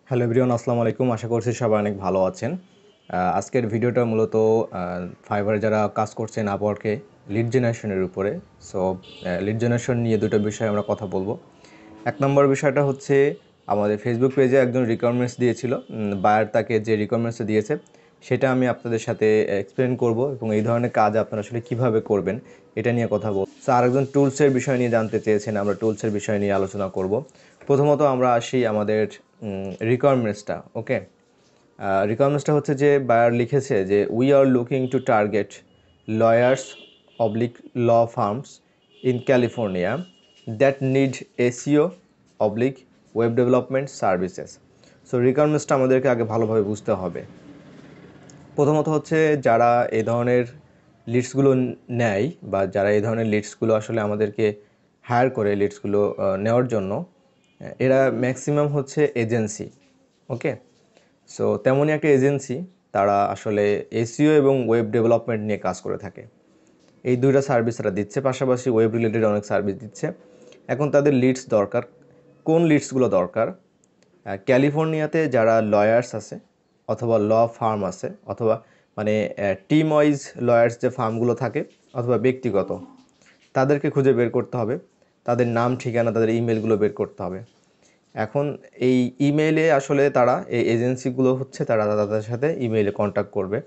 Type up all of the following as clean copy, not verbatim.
Hello everyone, আসসালামু আলাইকুম। আশা করছি সবাই অনেক ভালো আছেন। আজকের ভিডিওটা মূলত ফাইবারে যারা কাজ করছেন আপওয়ার্কে লিড জেনারেশনের উপরে। সো লিড জেনারেশন নিয়ে দুটো বিষয়ে আমরা কথা বলবো। এক নম্বর বিষয়টা হচ্ছে আমাদের ফেসবুক পেজে একজন রিকোয়ারমেন্টস দিয়েছিল, বায়ার তাকে যে রিকোয়ারমেন্টসটা দিয়েছে সেটা আমি আপনাদের সাথে এক্সপ্লেন করব এবং এই ধরনের কাজ আপনারা আসলে কীভাবে করবেন এটা নিয়ে কথা বলব। সো আরেকজন টুলসের বিষয় নিয়ে জানতে চেয়েছেন, আমরা টুলসের বিষয় নিয়ে আলোচনা করব। প্রথমত আমরা আসি আমাদের রিকোয়ারমেন্টসটা। ওকে, রিকোয়ারমেন্টসটা হচ্ছে যে বায়ার লিখেছে যে we are looking to target lawyers oblique law firms in California that need SEO oblique web development services. So রিকোয়ারমেন্টসটা আমাদেরকে আগে ভালোভাবে বুঝতে হবে। প্রথমত হচ্ছে যারা এই ধরনের লিডসগুলো নেয় বা যারা এই ধরনের লিডসগুলো আসলে আমাদেরকে হায়ার করে লিডসগুলো নেওয়ার জন্য, এরা ম্যাক্সিমাম হচ্ছে এজেন্সি। ওকে, সো তেমনই একটা এজেন্সি, তারা আসলে এসইও এবং ওয়েব ডেভেলপমেন্ট নিয়ে কাজ করে থাকে। এই দুইটা সার্ভিস তারা দিচ্ছে, পাশাপাশি ওয়েব রিলেটেড অনেক সার্ভিস দিচ্ছে। এখন তাদের লিডস দরকার। কোন লিডসগুলো দরকার? ক্যালিফোর্নিয়াতে যারা লয়ার্স আছে অথবা ল ফার্ম আছে অথবা মানে টিম ওয়াইজ লয়ার্স যে ফার্মগুলো থাকে অথবা ব্যক্তিগত, তাদেরকে খুঁজে বের করতে হবে। তাদের নাম, ঠিকানা, তাদের ইমেলগুলো বের করতে হবে। এখন এই ইমেইলে আসলে তারা এই এজেন্সিগুলো হচ্ছে তারা তাদের সাথে ইমেইলে কন্ট্যাক্ট করবে।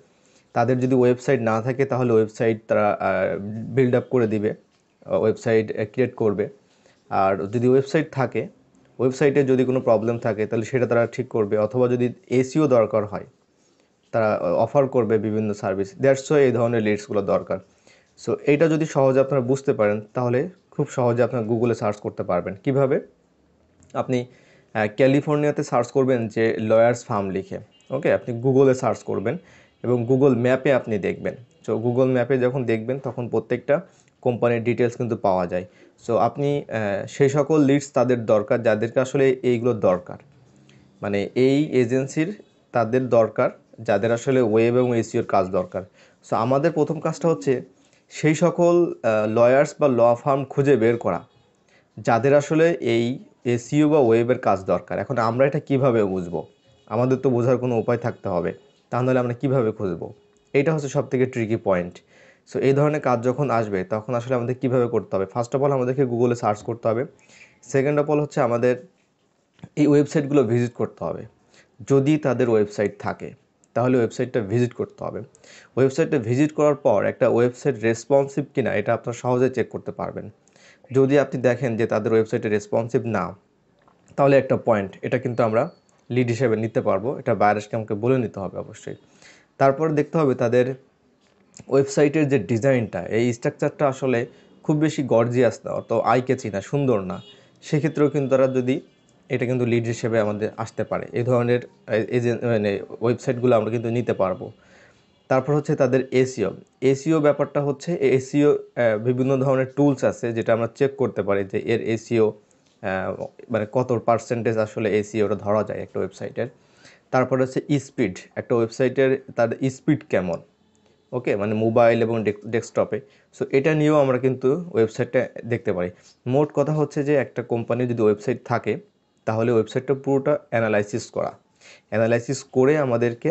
তাদের যদি ওয়েবসাইট না থাকে তাহলে ওয়েবসাইট তারা বিল্ড আপ করে দিবে, ওয়েবসাইট ক্রিয়েট করবে। আর যদি ওয়েবসাইট থাকে, ওয়েবসাইটে যদি কোনো প্রবলেম থাকে তাহলে সেটা তারা ঠিক করবে, অথবা যদি এসইও দরকার হয় তারা অফার করবে বিভিন্ন সার্ভিস। দ্যাটস ওয়াই এই ধরনের লিডসগুলো দরকার। সো এইটা যদি সহজে আপনারা বুঝতে পারেন তাহলে খুব সহজে আপনারা গুগলে সার্চ করতে পারবেন। কিভাবে? আপনি ক্যালিফোর্নিয়াতে সার্চ করবেন যে লয়ার্স ফার্ম লিখে। ওকে, আপনি গুগলে সার্চ করবেন এবং গুগল ম্যাপে আপনি দেখবেন। সো গুগল ম্যাপে যখন দেখবেন তখন প্রত্যেকটা কোম্পানির ডিটেলস কিন্তু পাওয়া যায়। সো আপনি সেই সকল লিডস তাদের দরকার যাদেরকে আসলে এইগুলোর দরকার, মানে এই এজেন্সির তাদের দরকার যাদের আসলে ওয়েব এবং এসইওর কাজ দরকার। সো আমাদের প্রথম কাজটা হচ্ছে সেই সকল লয়ার্স বা ল ফার্ম খুঁজে বের করা যাদের আসলে এই এসইও বা ওয়েবের কাজ দরকার। এখন আমরা এটা কিভাবে বুঝবো? আমাদের তো বোঝার কোনো উপায় থাকতে হবে, তাহলে আমরা কিভাবে খুঁজবো? এইটা হচ্ছে সবথেকে ট্রিকি পয়েন্ট। সো এই ধরনের কাজ যখন আসবে তখন আসলে আমাদের কিভাবে করতে হবে? ফার্স্ট অফ অল আমাদেরকে গুগলে সার্চ করতে হবে। সেকেন্ড অফ অল হচ্ছে আমাদের এই ওয়েবসাইটগুলো ভিজিট করতে হবে। যদি তাদের ওয়েবসাইট থাকে তাহলে ওয়েবসাইটটা ভিজিট করতে হবে। ওয়েবসাইটটা ভিজিট করার পর একটা ওয়েবসাইট রেসপন্সিভ কিনা এটা আপনারা সহজে চেক করতে পারবেন। যদি আপনি দেখেন যে তাদের ওয়েবসাইটে রেসপন্সিভ না, তাহলে একটা পয়েন্ট, এটা কিন্তু আমরা লিড হিসেবে নিতে পারবো। এটা বায়ারকে আমাকে বলে নিতে হবে অবশ্যই। তারপরে দেখতে হবে তাদের ওয়েবসাইটের যে ডিজাইনটা, এই স্ট্রাকচারটা আসলে খুব বেশি গর্জিয়াস না, অত আই ক্যাচি না, সুন্দর না। সেক্ষেত্রেও কিন্তু তারা যদি এটা কিন্তু লিড হিসেবে আমাদের আসতে পারে। এই ধরনের মানে ওয়েবসাইটগুলো আমরা কিন্তু নিতে পারবো। তারপর হচ্ছে তাদের এসইও। এসইও ব্যাপারটা হচ্ছে এসইও বিভিন্ন ধরনের টুলস আছে যেটা আমরা চেক করতে পারি যে এর এসইও মানে কত পার্সেন্টেজ আসলে এসইওটা ধরা যায় একটা ওয়েবসাইটের। তারপর হচ্ছে স্পিড, একটা ওয়েবসাইটের তার স্পিড কেমন। ওকে, মানে মোবাইল এবং ডেস্কটপে। সো এটা নিয়েও আমরা কিন্তু ওয়েবসাইটটা দেখতে পারি। মোট কথা হচ্ছে যে একটা কোম্পানির যদি ওয়েবসাইট থাকে তাহলে ওয়েবসাইটটা পুরোটা অ্যানালাইসিস করা। অ্যানালাইসিস করে আমাদেরকে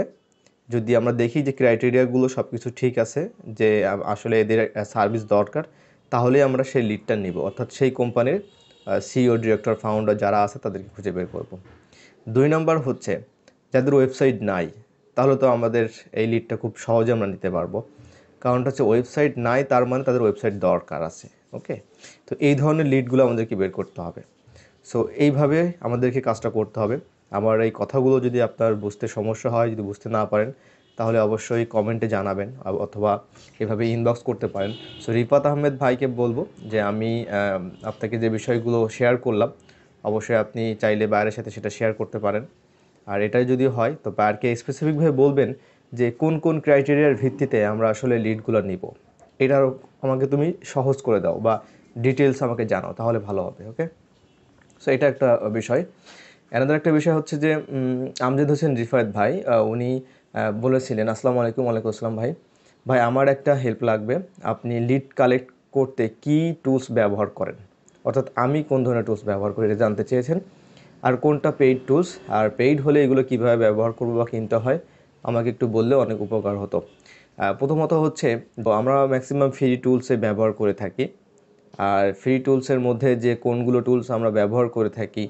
যদি আমরা দেখি যে ক্রাইটেরিয়াগুলো সব কিছু ঠিক আছে, যে আসলে এদের সার্ভিস দরকার, তাহলে আমরা সেই লিডটা নিব, অর্থাৎ সেই কোম্পানির সিইও, ডিরেক্টর, ফাউন্ডার যারা আছে তাদেরকে খুঁজে বের করব। 2 নম্বর হচ্ছে যাদের ওয়েবসাইট নাই, তাহলে তো আমাদের এই লিডটা খুব সহজে আমরা নিতে পারবো। কারণটা হচ্ছে ওয়েবসাইট নাই তার মানে তাদের ওয়েবসাইট দরকার আছে। ওকে, তো এই ধরনের লিডগুলো আমাদেরকে বের করতে হবে। সো এইভাবে আমাদেরকে কাজটা করতে হবে। আমার এই কথাগুলো যদি আপনার বুঝতে সমস্যা হয়, যদি বুঝতে না পারেন, তাহলে অবশ্যই কমেন্টে জানাবেন অথবা এভাবে ইনবক্স করতে পারেন। সো রিফাত আহমেদ ভাইকে বলবো যে আমি আপনাকে যে বিষয়গুলো শেয়ার করলাম, অবশ্যই আপনি চাইলে বায়ারের সাথে সেটা শেয়ার করতে পারেন। আর এটাই যদি হয় তো বায়ারকে স্পেসিফিকভাবে বলবেন যে কোন কোন ক্রাইটেরিয়ার ভিত্তিতে আমরা আসলে লিডগুলো নিব, এটার আমাকে তুমি সহজ করে দাও বা ডিটেলস আমাকে জানাও, তাহলে ভালো হবে। ওকে, সো এটা একটা বিষয়। অ্যানাদার একটা বিষয় হচ্ছে যে আমজাদ হোসেন রিফায়েত ভাই উনি বলেছিলেন, আসসালামু আলাইকুম। ওয়ালাইকুম আসসালাম ভাই। ভাই আমার একটা হেল্প লাগবে, আপনি লিড কালেক্ট করতে কি টুলস ব্যবহার করেন, অর্থাৎ আমি কোন ধরনের টুলস ব্যবহার করি এটা জানতে চেয়েছেন। আর কোনটা পেইড টুলস, আর পেইড হলে এগুলো কীভাবে ব্যবহার করবো বা কিনতে হয় আমাকে একটু বললে অনেক উপকার হতো। প্রথমত হচ্ছে আমরা ম্যাক্সিমাম ফ্রি টুলসে ব্যবহার করে থাকি। আর ফ্রি টুলসের মধ্যে যে কোনগুলো টুলস আমরা ব্যবহার করে থাকি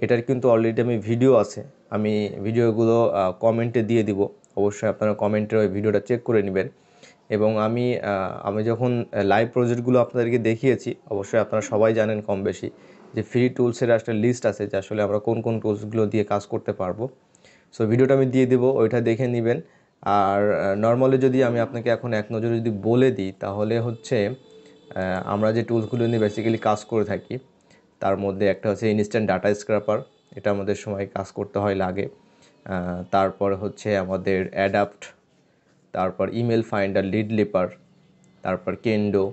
এটার কিন্তু অলরেডি আমি ভিডিও আছে, আমি ভিডিওগুলো কমেন্টে দিয়ে দিব। অবশ্যই আপনারা কমেন্টে ওই ভিডিওটা চেক করে নেবেন। এবং আমি যখন লাইভ প্রজেক্টগুলো আপনাদেরকে দেখিয়েছি, অবশ্যই আপনারা সবাই জানেন কম বেশি যে ফ্রি টুলসের একটা লিস্ট আছে যে আসলে আমরা কোন কোন টুলসগুলো দিয়ে কাজ করতে পারবো। সো ভিডিওটা আমি দিয়ে দেবো, ওইটা দেখে নেবেন। আর নর্মালি যদি আমি আপনাকে এখন এক নজরে যদি বলে দিই তাহলে হচ্ছে আমরা যে টুলসগুলো নিয়ে বেসিক্যালি কাজ করে থাকি তার মধ্যে একটা হচ্ছে ইনস্ট্যান্ট ডাটা স্ক্র্যাপার, এটা আমাদের সময় কাজ করতে হয় লাগে। তারপর হচ্ছে আমাদের অ্যাডাপ্ট, তারপর ইমেল ফাইন্ডার, লিড লিপার, তারপর কেন্ডো,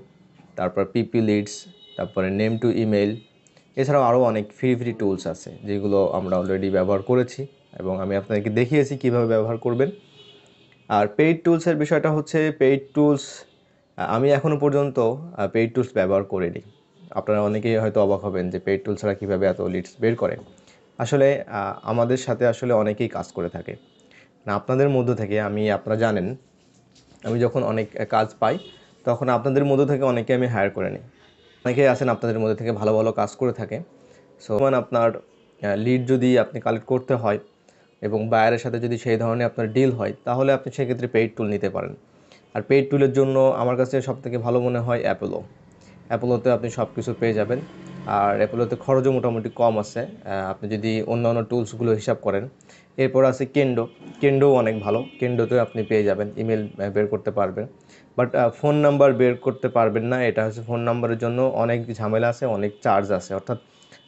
তারপর পিপি লিডস, তারপরে নেম টু ইমেল। এছাড়াও আরও অনেক ফ্রি টুলস আছে যেগুলো আমরা অলরেডি ব্যবহার করেছি এবং আমি আপনাদেরকে দেখিয়েছি কীভাবে ব্যবহার করবেন। আর পেইড টুলসের বিষয়টা হচ্ছে পেইড টুলস আমি এখনও পর্যন্ত পেইড টুলস ব্যবহার করিনি। আপনারা অনেকেই হয়তো অবাক হবেন যে পেইড টুলস ছাড়া কীভাবে এত লিডস বের করে। আসলে আমাদের সাথে আসলে অনেকেই কাজ করে থাকে না, আপনাদের মধ্য থেকে আপনারা জানেন আমি যখন অনেক কাজ পাই তখন আপনাদের মধ্য থেকে অনেকে আমি হায়ার করে নিই। অনেকেই আছেন আপনাদের মধ্যে থেকে ভালো ভালো কাজ করে থাকে। সো আপনার লিড যদি আপনি কালেক্ট করতে হয় এবং বায়ারের সাথে যদি সেই ধরনের আপনার ডিল হয় তাহলে আপনি সেক্ষেত্রে পেইড টুল নিতে পারেন। আর পেইড টুলের জন্য আমার কাছে সবথেকে ভালো মনে হয় অ্যাপোলোতে আপনি সব কিছু পেয়ে যাবেন। আর অ্যাপোলোতে খরচও মোটামুটি কম আছে আপনি যদি অন্যান্য টুলসগুলো হিসাব করেন। এরপর আছে কেন্ডোও অনেক ভালো, কেন্ডোতে আপনি পেয়ে যাবেন ইমেল বের করতে পারবেন। বাট ফোন নাম্বার বের করতে পারবেন না, এটা হচ্ছে ফোন নাম্বারের জন্য অনেক ঝামেলা আছে, অনেক চার্জ আছে। অর্থাৎ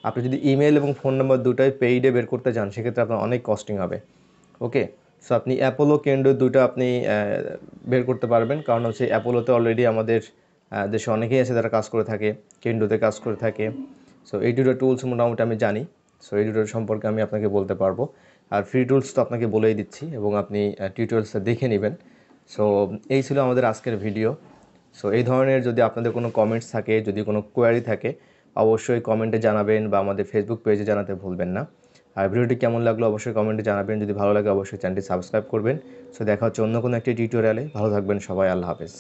আপনি যদি ইমেল এবং ফোন নাম্বার দুটাই পেইডে বের করতে চান সেক্ষেত্রে আপনার অনেক কস্টিং হবে। ওকে, সো আপনি অ্যাপোলো কেন্ডো দুটো আপনি বের করতে পারবেন, কারণ হচ্ছে অ্যাপোলোতে অলরেডি আমাদের দেশে অনেকেই আছে যারা কাজ করে থাকে, কেন্ডোতে কাজ করে থাকে। সো এই দুটো টুলস মোটামুটি আমি জানি। সো এই দুটোর সম্পর্কে আমি আপনাকে বলতে পারবো। আর ফ্রি টুলস তো আপনাকে বলেই দিচ্ছি এবং আপনি টিউটোরিয়ালসটা দেখে নেবেন। সো এই ছিল আমাদের আজকের ভিডিও। সো এই ধরনের যদি আপনাদের কোনো কমেন্টস থাকে, যদি কোনো কোয়ারি থাকে অবশ্যই কমেন্টে জানাবেন বা আমাদের ফেসবুক পেজে জানাতে ভুলবেন না। আর ভিডিওটি কেমন লাগলো অবশ্যই কমেন্টে জানাবেন, যদি ভালো লাগে অবশ্যই চ্যানেলটি সাবস্ক্রাইব করবেন। সো দেখা হচ্ছে অন্য কোনো একটি টিউটোরিয়ালে। ভালো থাকবেন সবাই, আল্লাহ হাফেজ।